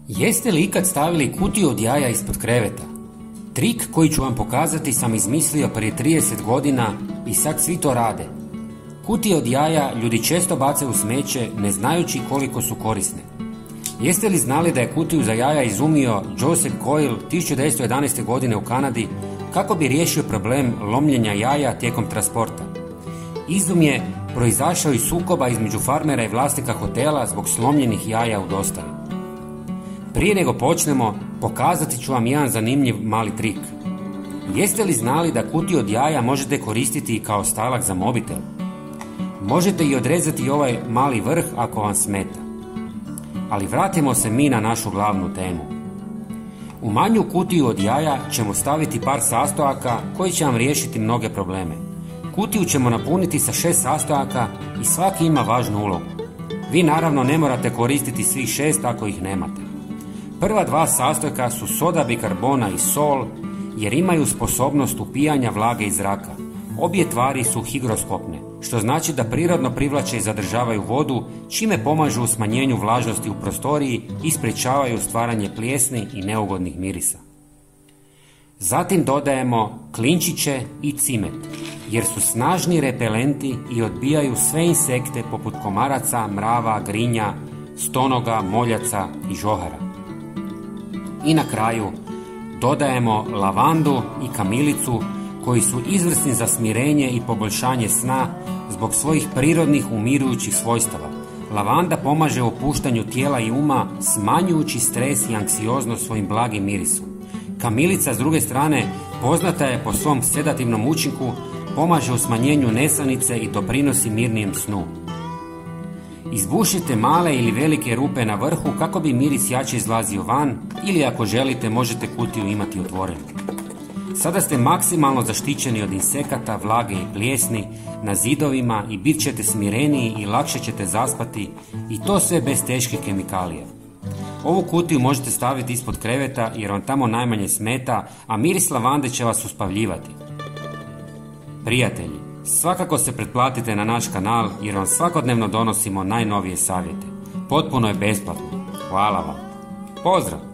Jeste li ikad stavili kutiju od jaja ispod kreveta? Trik koji ću vam pokazati sam izmislio prije 30 godina i sad svi to rade. Kutije od jaja ljudi često bacaju u smeće ne znajući koliko su korisne. Jeste li znali da je kutiju za jaja izumio Joseph Coyle 1911. godine u Kanadi kako bi riješio problem lomljenja jaja tijekom transporta? Izum je proizašao iz sukoba između farmera i vlasnika hotela zbog slomljenih jaja u dostavi. Prije nego počnemo, pokazati ću vam jedan zanimljiv mali trik. Jeste li znali da kutiju od jaja možete koristiti kao stalak za mobitel? Možete i odrezati ovaj mali vrh ako vam smeta. Ali vratimo se mi na našu glavnu temu. U manju kutiju od jaja ćemo staviti par sastojaka koji će vam riješiti mnoge probleme. Kutiju ćemo napuniti sa 6 sastojaka i svaki ima važnu ulogu. Vi naravno ne morate koristiti svih 6 ako ih nemate. Prva 2 sastojka su soda bikarbona i sol jer imaju sposobnost upijanja vlage iz zraka. Obje tvari su higroskopne, što znači da prirodno privlače i zadržavaju vodu, čime pomažu u smanjenju vlažnosti u prostoriji i sprječavaju stvaranje plijesni i neugodnih mirisa. Zatim dodajemo klinčiće i cimet, jer su snažni repelenti i odbijaju sve insekte poput komaraca, mrava, grinja, stonoga, moljaca i žohara. I na kraju dodajemo lavandu i kamilicu koji su izvrsni za smirenje i poboljšanje sna zbog svojih prirodnih umirujućih svojstava. Lavanda pomaže u opuštanju tijela i uma smanjujući stres i anksioznost svojim blagim mirisom. Kamilica s druge strane poznata je po svom sedativnom učinku, pomaže u smanjenju nesanice i doprinosi mirnijem snu. Izbušite male ili velike rupe na vrhu kako bi miris jače izlazio van ili ako želite možete kutiju imati otvorenu. Sada ste maksimalno zaštićeni od insekata, vlage i plijesni na zidovima i bit ćete smireniji i lakše ćete zaspati i to sve bez teških kemikalija. Ovu kutiju možete staviti ispod kreveta jer vam tamo najmanje smeta, a miris lavande će vas uspavljivati. Prijatelji, svakako se pretplatite na naš kanal jer vam svakodnevno donosimo najnovije savjete. Potpuno je besplatno. Hvala vam. Pozdrav!